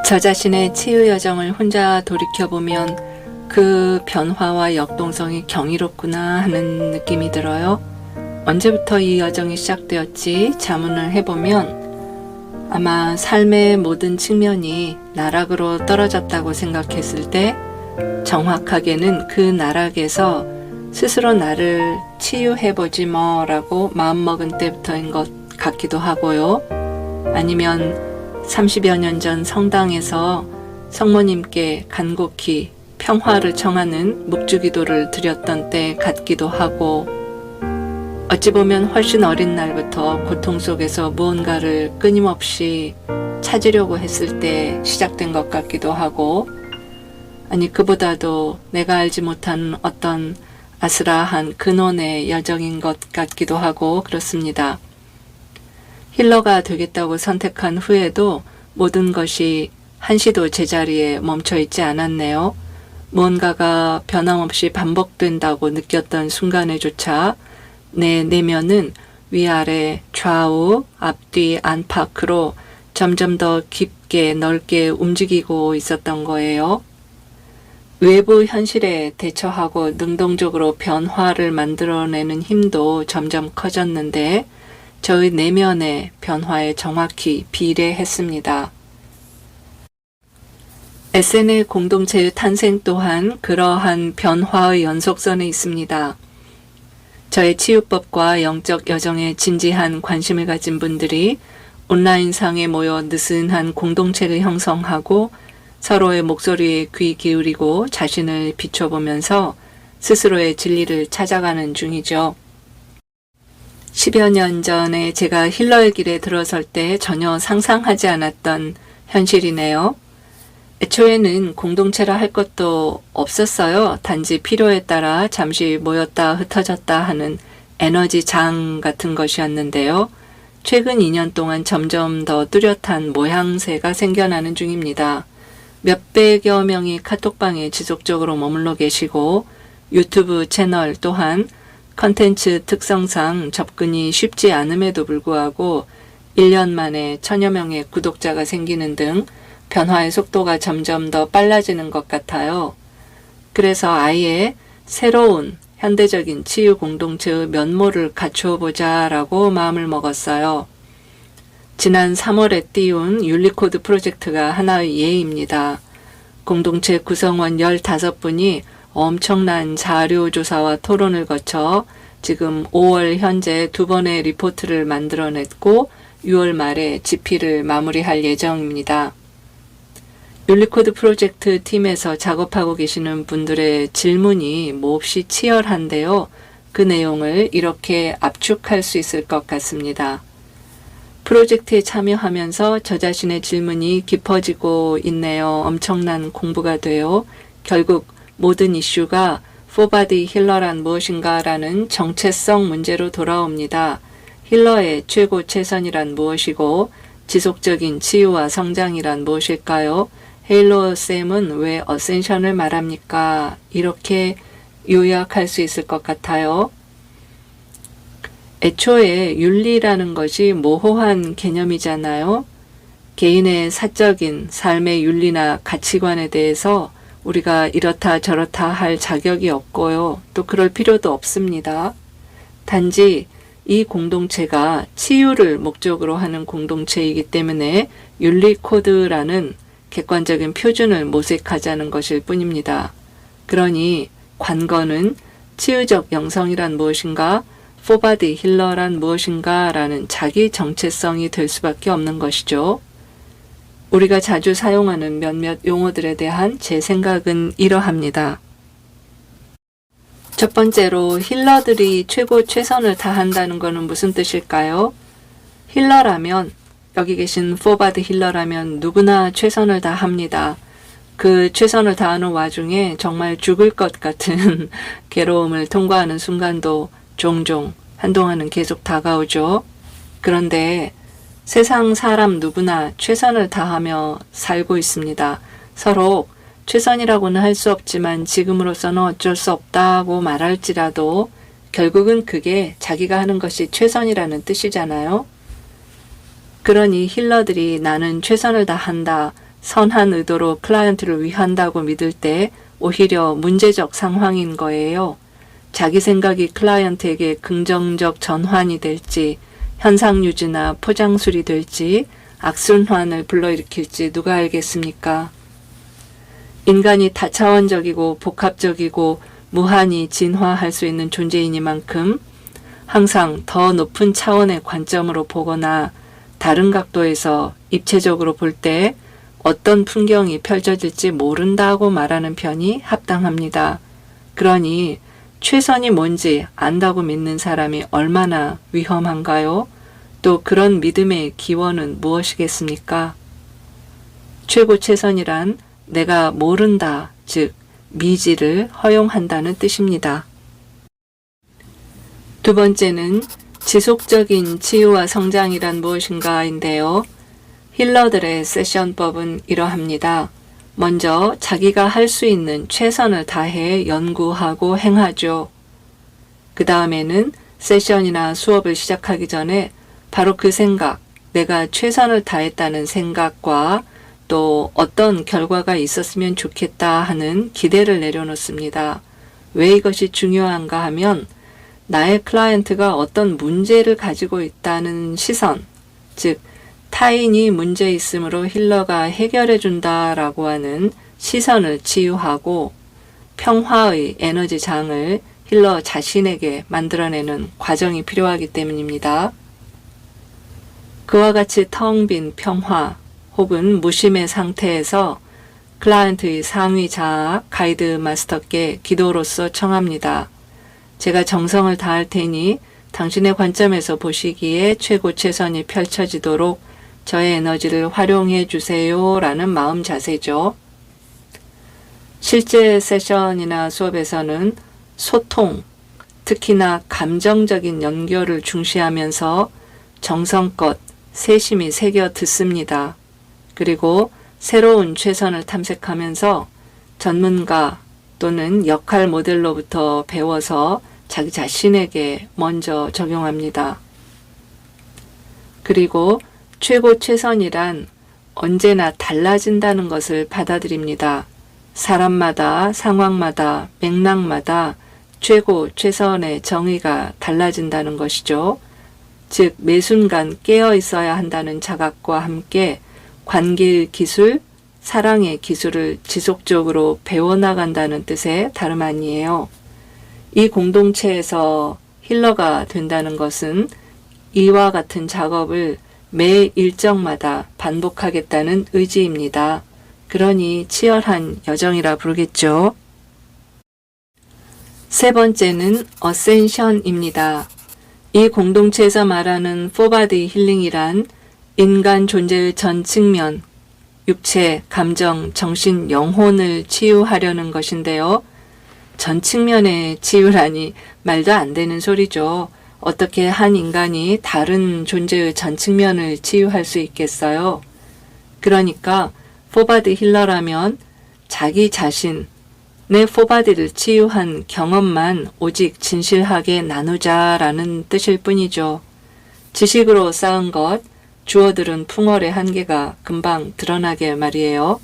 저 자신의 치유 여정을 혼자 돌이켜보면 그 변화와 역동성이 경이롭구나 하는 느낌이 들어요. 언제부터 이 여정이 시작되었지 자문을 해보면 아마 삶의 모든 측면이 나락으로 떨어졌다고 생각했을 때 정확하게는 그 나락에서 스스로 나를 치유해보지 뭐라고 마음먹은 때부터인 것 같기도 하고요. 아니면 30여 년 전 성당에서 성모님께 간곡히 평화를 청하는 묵주기도를 드렸던 때 같기도 하고, 어찌 보면 훨씬 어린 날부터 고통 속에서 무언가를 끊임없이 찾으려고 했을 때 시작된 것 같기도 하고, 아니 그보다도 내가 알지 못한 어떤 아스라한 근원의 여정인 것 같기도 하고 그렇습니다. 힐러가 되겠다고 선택한 후에도 모든 것이 한시도 제자리에 멈춰 있지 않았네요. 무언가가 변함없이 반복된다고 느꼈던 순간에조차 내 내면은 위아래 좌우 앞뒤 안팎으로 점점 더 깊게 넓게 움직이고 있었던 거예요. 외부 현실에 대처하고 능동적으로 변화를 만들어내는 힘도 점점 커졌는데 저의 내면의 변화에 정확히 비례했습니다. SNL 공동체의 탄생 또한 그러한 변화의 연속선에 있습니다. 저의 치유법과 영적 여정에 진지한 관심을 가진 분들이 온라인상에 모여 느슨한 공동체를 형성하고 서로의 목소리에 귀 기울이고 자신을 비춰보면서 스스로의 진리를 찾아가는 중이죠. 10여 년 전에 제가 힐러의 길에 들어설 때 전혀 상상하지 않았던 현실이네요. 애초에는 공동체라 할 것도 없었어요. 단지 필요에 따라 잠시 모였다 흩어졌다 하는 에너지 장 같은 것이었는데요. 최근 2년 동안 점점 더 뚜렷한 모양새가 생겨나는 중입니다. 몇백여 명이 카톡방에 지속적으로 머물러 계시고 유튜브 채널 또한 컨텐츠 특성상 접근이 쉽지 않음에도 불구하고 1년 만에 1000여 명의 구독자가 생기는 등 변화의 속도가 점점 더 빨라지는 것 같아요. 그래서 아예 새로운 현대적인 치유 공동체의 면모를 갖추어 보자라고 마음을 먹었어요. 지난 3월에 띄운 율리코드 프로젝트가 하나의 예입니다. 공동체 구성원 15분이 엄청난 자료조사와 토론을 거쳐 지금 5월 현재 2번의 리포트를 만들어냈고 6월 말에 집필을 마무리할 예정입니다. 율리코드 프로젝트 팀에서 작업하고 계시는 분들의 질문이 몹시 치열한데요. 그 내용을 이렇게 압축할 수 있을 것 같습니다. 프로젝트에 참여하면서 저 자신의 질문이 깊어지고 있네요. 엄청난 공부가 돼요. 결국 모든 이슈가 포바디 힐러란 무엇인가 라는 정체성 문제로 돌아옵니다. 힐러의 최고 최선이란 무엇이고 지속적인 치유와 성장이란 무엇일까요? 헤일로쌤은 왜 어센션을 말합니까? 이렇게 요약할 수 있을 것 같아요. 애초에 윤리라는 것이 모호한 개념이잖아요. 개인의 사적인 삶의 윤리나 가치관에 대해서 우리가 이렇다 저렇다 할 자격이 없고요. 또 그럴 필요도 없습니다. 단지 이 공동체가 치유를 목적으로 하는 공동체이기 때문에 윤리 코드라는 객관적인 표준을 모색하자는 것일 뿐입니다. 그러니 관건은 치유적 영성이란 무엇인가, 포바디 힐러란 무엇인가 라는 자기 정체성이 될 수밖에 없는 것이죠. 우리가 자주 사용하는 몇몇 용어들에 대한 제 생각은 이러합니다. 첫 번째로 힐러들이 최고 최선을 다한다는 것은 무슨 뜻일까요? 힐러라면, 여기 계신 포바디 힐러라면 누구나 최선을 다합니다. 그 최선을 다하는 와중에 정말 죽을 것 같은 괴로움을 통과하는 순간도 종종 한동안은 계속 다가오죠. 그런데 세상 사람 누구나 최선을 다하며 살고 있습니다. 서로 최선이라고는 할 수 없지만 지금으로서는 어쩔 수 없다고 말할지라도 결국은 그게 자기가 하는 것이 최선이라는 뜻이잖아요. 그러니 힐러들이 나는 최선을 다한다, 선한 의도로 클라이언트를 위한다고 믿을 때 오히려 문제적 상황인 거예요. 자기 생각이 클라이언트에게 긍정적 전환이 될지, 현상 유지나 포장술이 될지, 악순환을 불러일으킬지 누가 알겠습니까? 인간이 다차원적이고 복합적이고 무한히 진화할 수 있는 존재이니만큼 항상 더 높은 차원의 관점으로 보거나 다른 각도에서 입체적으로 볼 때 어떤 풍경이 펼쳐질지 모른다고 말하는 편이 합당합니다. 그러니 최선이 뭔지 안다고 믿는 사람이 얼마나 위험한가요? 또 그런 믿음의 기원은 무엇이겠습니까? 최고 최선이란 내가 모른다, 즉 미지를 허용한다는 뜻입니다. 두 번째는 지속적인 치유와 성장이란 무엇인가인데요. 힐러들의 세션법은 이러합니다. 먼저 자기가 할 수 있는 최선을 다해 연구하고 행하죠. 그 다음에는 세션이나 수업을 시작하기 전에 바로 그 생각, 내가 최선을 다했다는 생각과 또 어떤 결과가 있었으면 좋겠다 하는 기대를 내려놓습니다. 왜 이것이 중요한가 하면 나의 클라이언트가 어떤 문제를 가지고 있다는 시선, 즉 타인이 문제 있으므로 힐러가 해결해 준다라고 하는 시선을 치유하고 평화의 에너지 장을 힐러 자신에게 만들어내는 과정이 필요하기 때문입니다. 그와 같이 텅 빈 평화 혹은 무심의 상태에서 클라이언트의 상위 자아 가이드 마스터께 기도로서 청합니다. 제가 정성을 다할 테니 당신의 관점에서 보시기에 최고 최선이 펼쳐지도록 저의 에너지를 활용해 주세요 라는 마음 자세죠. 실제 세션이나 수업에서는 소통, 특히나 감정적인 연결을 중시하면서 정성껏 세심히 새겨 듣습니다. 그리고 새로운 최선을 탐색하면서 전문가 또는 역할 모델로부터 배워서 자기 자신에게 먼저 적용합니다. 그리고 최고 최선이란 언제나 달라진다는 것을 받아들입니다. 사람마다, 상황마다, 맥락마다 최고 최선의 정의가 달라진다는 것이죠. 즉 매 순간 깨어 있어야 한다는 자각과 함께 관계의 기술, 사랑의 기술을 지속적으로 배워나간다는 뜻의 다름 아니에요. 이 공동체에서 힐러가 된다는 것은 이와 같은 작업을 매 일정마다 반복하겠다는 의지입니다. 그러니 치열한 여정이라 부르겠죠. 세 번째는 어센션입니다. 이 공동체에서 말하는 포바디 힐링이란 인간 존재의 전 측면, 육체, 감정, 정신, 영혼을 치유하려는 것인데요. 전 측면의 치유라니 말도 안 되는 소리죠. 어떻게 한 인간이 다른 존재의 전 측면을 치유할 수 있겠어요? 그러니까 포바디 힐러라면 자기 자신, 내 포바디를 치유한 경험만 오직 진실하게 나누자라는 뜻일 뿐이죠. 지식으로 쌓은 것, 주어들은 풍월의 한계가 금방 드러나게 말이에요.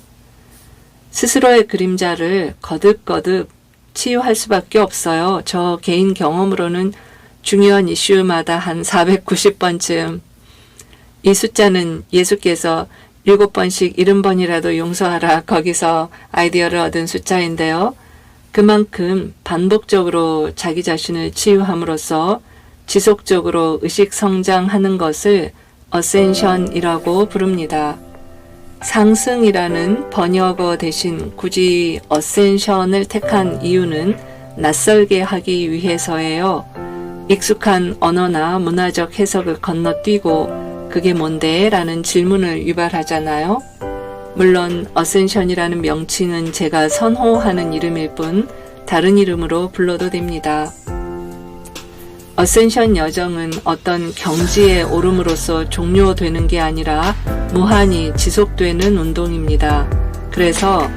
스스로의 그림자를 거듭거듭 치유할 수밖에 없어요. 저 개인 경험으로는 중요한 이슈마다 한 490번쯤. 이 숫자는 예수께서 7번씩 70번이라도 용서하라 거기서 아이디어를 얻은 숫자인데요. 그만큼 반복적으로 자기 자신을 치유함으로써 지속적으로 의식 성장하는 것을 어센션이라고 부릅니다. 상승이라는 번역어 대신 굳이 어센션을 택한 이유는 낯설게 하기 위해서예요. 익숙한 언어나 문화적 해석을 건너뛰고 그게 뭔데? 라는 질문을 유발하잖아요. 물론 어센션이라는 명칭은 제가 선호하는 이름일 뿐 다른 이름으로 불러도 됩니다. 어센션 여정은 어떤 경지에 오름으로써 종료되는 게 아니라 무한히 지속되는 운동입니다. 그래서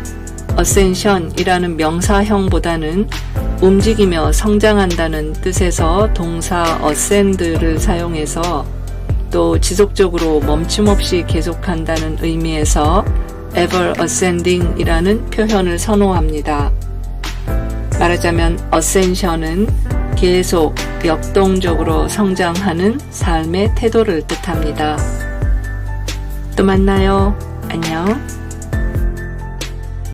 어센션이라는 명사형보다는 움직이며 성장한다는 뜻에서 동사 어센드를 사용해서 또 지속적으로 멈춤없이 계속한다는 의미에서 ever ascending 이라는 표현을 선호합니다. 말하자면 ascension은 계속 역동적으로 성장하는 삶의 태도를 뜻합니다. 또 만나요. 안녕.